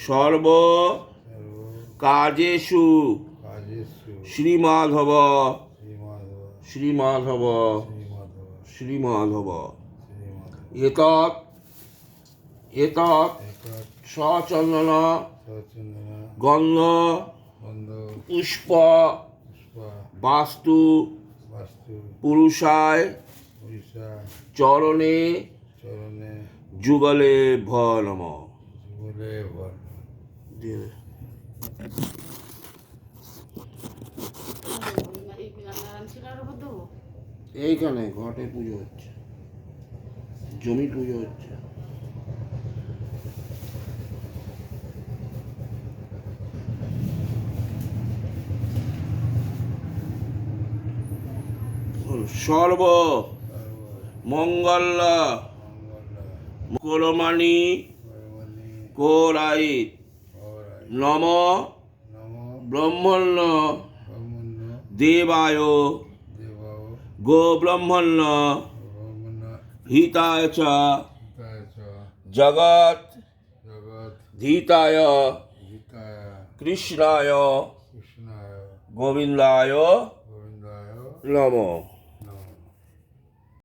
সর্ব কাজেষু শ্রীমাধব শ্রীমাধব শ্রীমাধব এতৎ এতৎ সচন্দন গন্ধ পুষ্প বাস্তু পুরুষায় চরণে যুগলে নম। এইখানে ঘটে পুজো হচ্ছে, জমি পুজো হচ্ছে। সর্ব মঙ্গল করমাণি কোরাইত নম ব্রহ্মণ্য দেবায় গো ব্রহ্মণ্য হিতায় চ জগৎ ধীতায় কৃষ্ণায় গোবিন্দায় নমঃ।